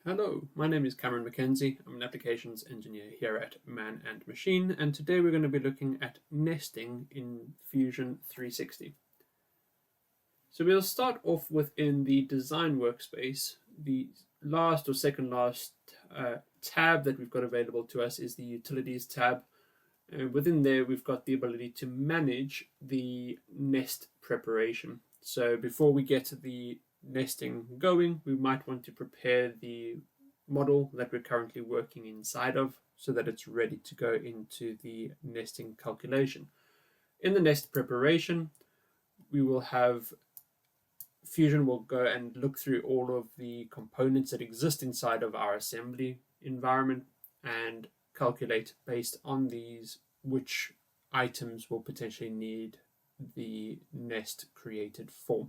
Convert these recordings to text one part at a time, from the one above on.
Hello, my name is Cameron Mackenzie. I'm an applications engineer here at Man and Machine, and today we're going to be looking at nesting in Fusion 360. So we'll start off within the design workspace. The last or second last tab that we've got available to us is the utilities tab. Within there, we've got the ability to manage the nest preparation. So before we get the nesting going, we might want to prepare the model that we're currently working inside of so that it's ready to go into the nesting calculation. In the nest preparation, we will have Fusion will go and look through all of the components that exist inside of our assembly environment and calculate based on these which items will potentially need the nest created for.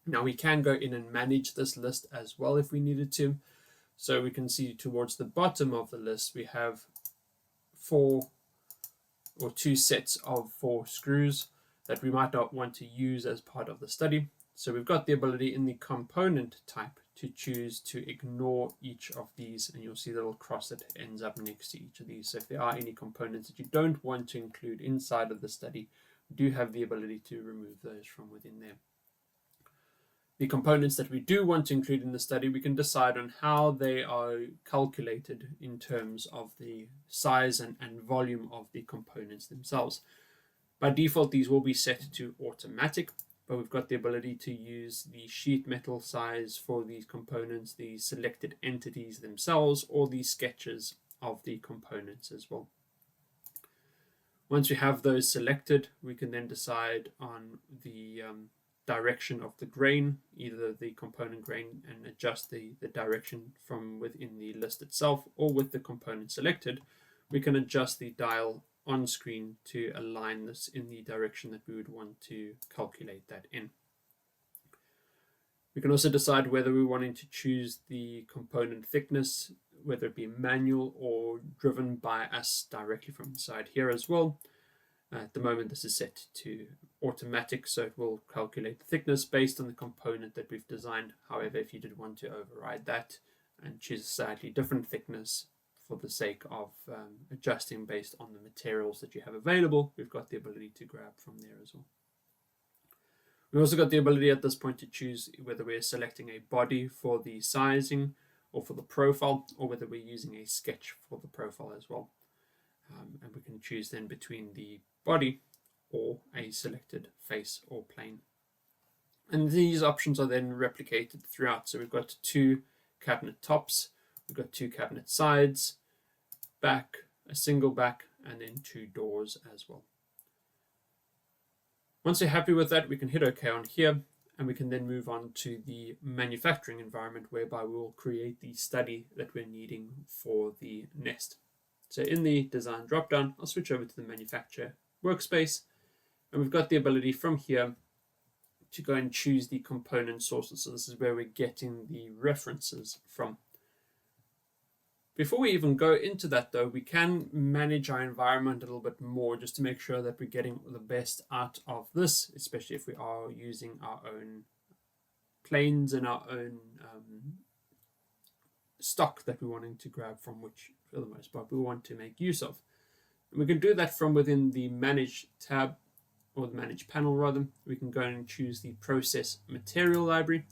Now we can go in and manage this list as well if we needed to. So we can see towards the bottom of the list we have two sets of 4 screws that we might not want to use as part of the study. So we've got the ability in the component type to choose to ignore each of these, and you'll see the little cross that ends up next to each of these. So if there are any components that you don't want to include inside of the study, we do have the ability to remove those from within there. The components that we do want to include in the study, we can decide on how they are calculated in terms of the size and volume of the components themselves. By default, these will be set to automatic, but we've got the ability to use the sheet metal size for these components, the selected entities themselves, or the sketches of the components as well. Once we have those selected, we can then decide on the direction of the grain, either the component grain, and adjust the direction from within the list itself, or with the component selected, we can adjust the dial on screen to align this in the direction that we would want to calculate that in. We can also decide whether we're wanting to choose the component thickness, whether it be manual or driven by us directly from inside here as well. At the moment this is set to automatic, so it will calculate the thickness based on the component that we've designed. However, if you did want to override that and choose a slightly different thickness for the sake of adjusting based on the materials that you have available, we've got the ability to grab from there as well. We've also got the ability at this point to choose whether we're selecting a body for the sizing or for the profile, or whether we're using a sketch for the profile as well. And we can choose then between the body or a selected face or plane. And these options are then replicated throughout. So we've got 2 cabinet tops, we've got 2 cabinet sides, back, a single back, and then 2 doors as well. Once you're happy with that, we can hit OK on here, and we can then move on to the manufacturing environment, whereby we will create the study that we're needing for the nest. So in the design dropdown, I'll switch over to the manufacturer workspace, and we've got the ability from here to go and choose the component sources. So this is where we're getting the references from. Before we even go into that though, we can manage our environment a little bit more just to make sure that we're getting the best out of this, especially if we are using our own planes and our own stock that we're wanting to grab from, which for the most part we want to make use of. And we can do that from within the Manage tab, or the Manage panel rather. We can go and choose the Process Material library.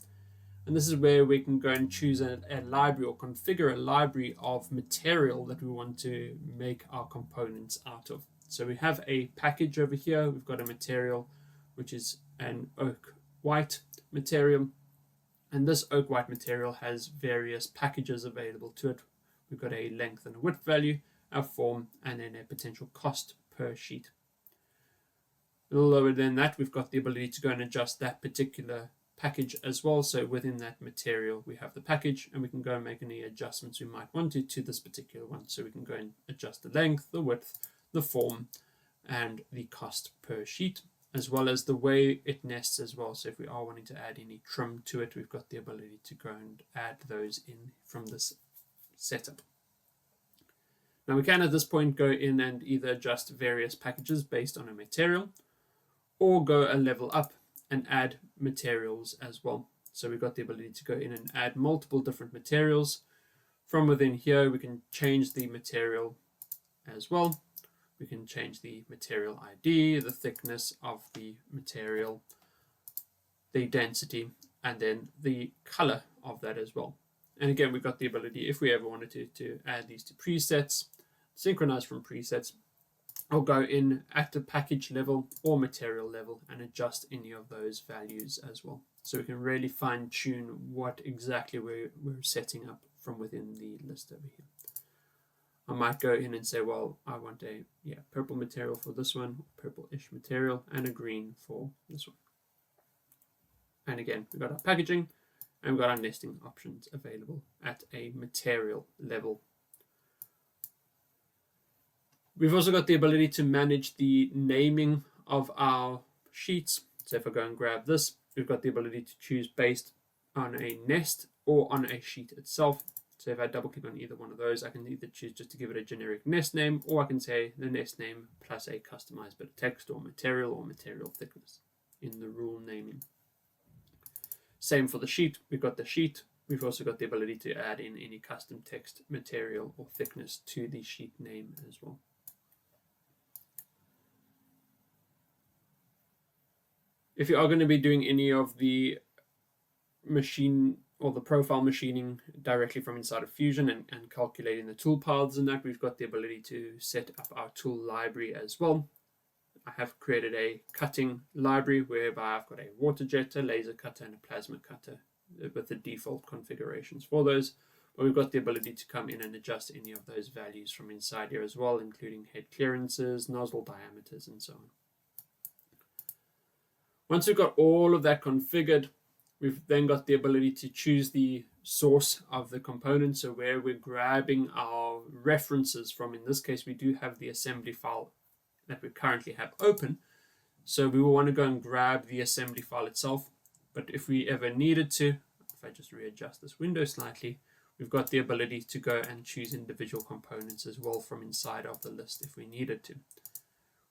And this is where we can go and choose a library or configure a library of material that we want to make our components out of. So we have a package over here. We've got a material which is an oak white material. And this oak white material has various packages available to it. We've got a length and a width value, a form, and then a potential cost per sheet. A little lower than that, we've got the ability to go and adjust that particular package as well. So within that material, we have the package, and we can go and make any adjustments we might want to this particular one. So we can go and adjust the length, the width, the form, and the cost per sheet, as well as the way it nests as well. So if we are wanting to add any trim to it, we've got the ability to go and add those in from this setup. Now we can at this point go in and either adjust various packages based on a material, or go a level up and add materials as well. So we've got the ability to go in and add multiple different materials From within here, we can change the material as well. We can change the material ID, the thickness of the material, the density, and then the color of that as well. And again, we've got the ability, if we ever wanted to add these to presets, synchronize from presets, or go in at the package level or material level and adjust any of those values as well. So we can really fine tune what exactly we're setting up from within the list over here. I might go in and say, well, I want a purple material for this one, purple-ish material, and a green for this one. And again, we've got our packaging and we've got our nesting options available at a material level. We've also got the ability to manage the naming of our sheets. So if I go and grab this, we've got the ability to choose based on a nest or on a sheet itself. So if I double click on either one of those, I can either choose just to give it a generic nest name, or I can say the nest name plus a customized bit of text or material thickness in the rule naming. Same for the sheet. We've got the sheet. We've also got the ability to add in any custom text, material, or thickness to the sheet name as well. If you are going to be doing any of the machine or the profile machining directly from inside of Fusion and calculating the tool paths and that, we've got the ability to set up our tool library as well. I have created a cutting library whereby I've got a water jet, a laser cutter, and a plasma cutter with the default configurations for those. But we've got the ability to come in and adjust any of those values from inside here as well, including head clearances, nozzle diameters, and so on. Once we've got all of that configured, we've then got the ability to choose the source of the component, so where we're grabbing our references from. In this case, we do have the assembly file that we currently have open, so we will want to go and grab the assembly file itself. But if we ever needed to, if I just readjust this window slightly, we've got the ability to go and choose individual components as well from inside of the list if we needed to.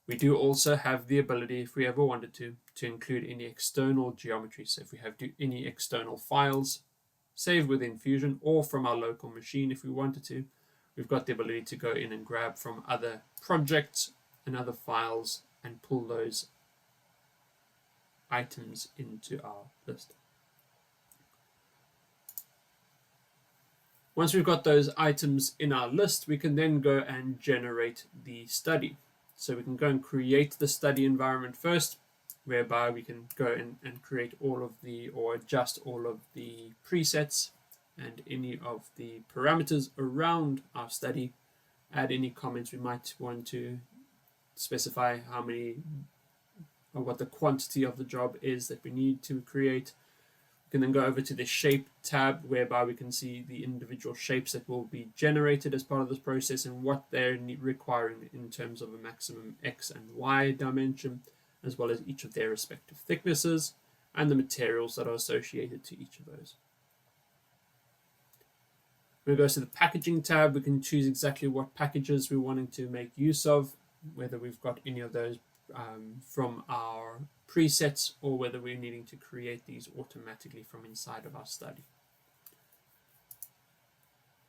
We do also have the ability, if we ever wanted to include any external geometry. So if we have any external files saved within Fusion or from our local machine, if we wanted to, we've got the ability to go in and grab from other projects and other files and pull those items into our list. Once we've got those items in our list, we can then go and generate the study. So we can go and create the study environment first, whereby we can go in and create all of the, or adjust all of the presets and any of the parameters around our study, add any comments we might want to specify how many or what the quantity of the job is that we need to create. We can then go over to the shape tab, whereby we can see the individual shapes that will be generated as part of this process and what they're requiring in terms of a maximum X and Y dimension, as well as each of their respective thicknesses and the materials that are associated to each of those. When we go to the packaging tab, we can choose exactly what packages we're wanting to make use of, whether we've got any of those from our presets or whether we're needing to create these automatically from inside of our study.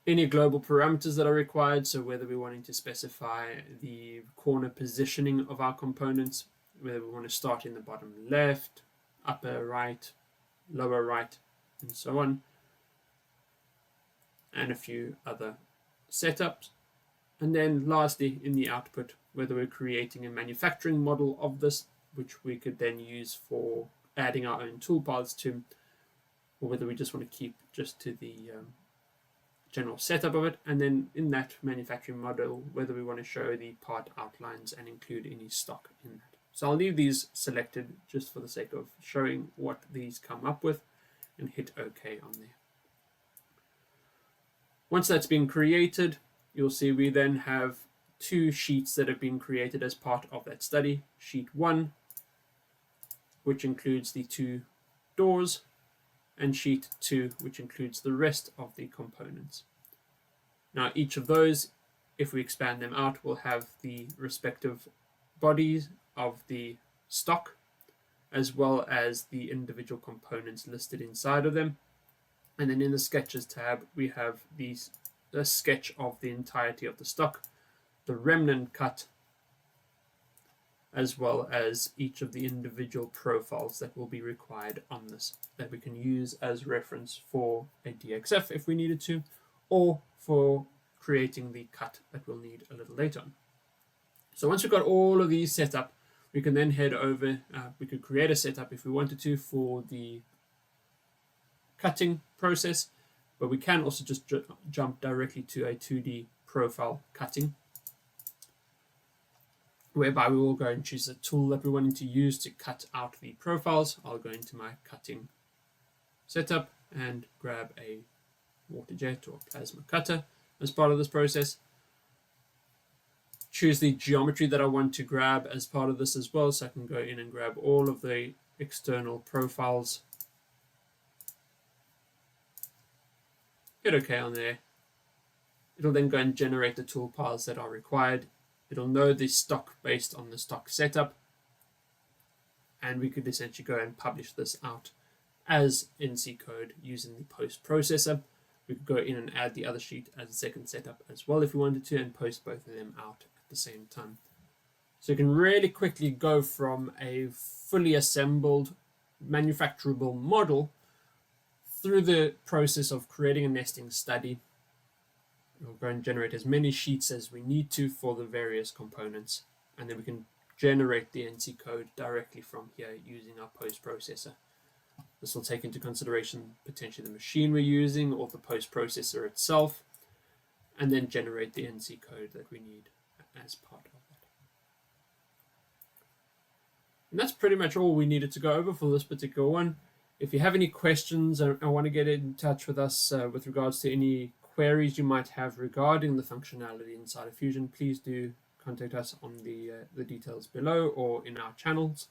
Any global parameters that are required, so whether we're wanting to specify the corner positioning of our components, whether we want to start in the bottom left, upper right, lower right, and so on, and a few other setups. And then lastly, in the output, whether we're creating a manufacturing model of this, which we could then use for adding our own toolpaths to, or whether we just want to keep just to the general setup of it. And then in that manufacturing model, whether we want to show the part outlines and include any stock in that. So I'll leave these selected just for the sake of showing what these come up with, and hit OK on there. Once that's been created, you'll see we then have two sheets that have been created as part of that study. Sheet 1, which includes the two doors, and sheet 2, which includes the rest of the components. Now each of those, if we expand them out, will have the respective bodies of the stock, as well as the individual components listed inside of them. And then in the Sketches tab, we have these a sketch of the entirety of the stock, the remnant cut, as well as each of the individual profiles that will be required on this, that we can use as reference for a DXF if we needed to, or for creating the cut that we'll need a little later on. So once we've got all of these set up, we can then head over, we could create a setup if we wanted to for the cutting process, but we can also just jump directly to a 2D profile cutting, whereby we will go and choose the tool that we're wanting to use to cut out the profiles. I'll go into my cutting setup and grab a water jet or plasma cutter as part of this process. Choose the geometry that I want to grab as part of this as well, so I can go in and grab all of the external profiles. Hit OK on there. It'll then go and generate the toolpaths that are required. It'll know the stock based on the stock setup, and we could essentially go and publish this out as NC code using the post processor. We could go in and add the other sheet as a second setup as well if we wanted to, and post both of them out at the same time. So you can really quickly go from a fully assembled manufacturable model through the process of creating a nesting study. We'll go and generate as many sheets as we need to for the various components, and then we can generate the NC code directly from here using our post processor. This will take into consideration potentially the machine we're using or the post processor itself, and then generate the NC code that we need as part of that. And that's pretty much all we needed to go over for this particular one. If you have any questions or want to get in touch with us with regards to any queries you might have regarding the functionality inside of Fusion, please do contact us on the details below or in our channels.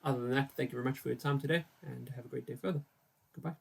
Other than that, thank you very much for your time today, and have a great day further. Goodbye.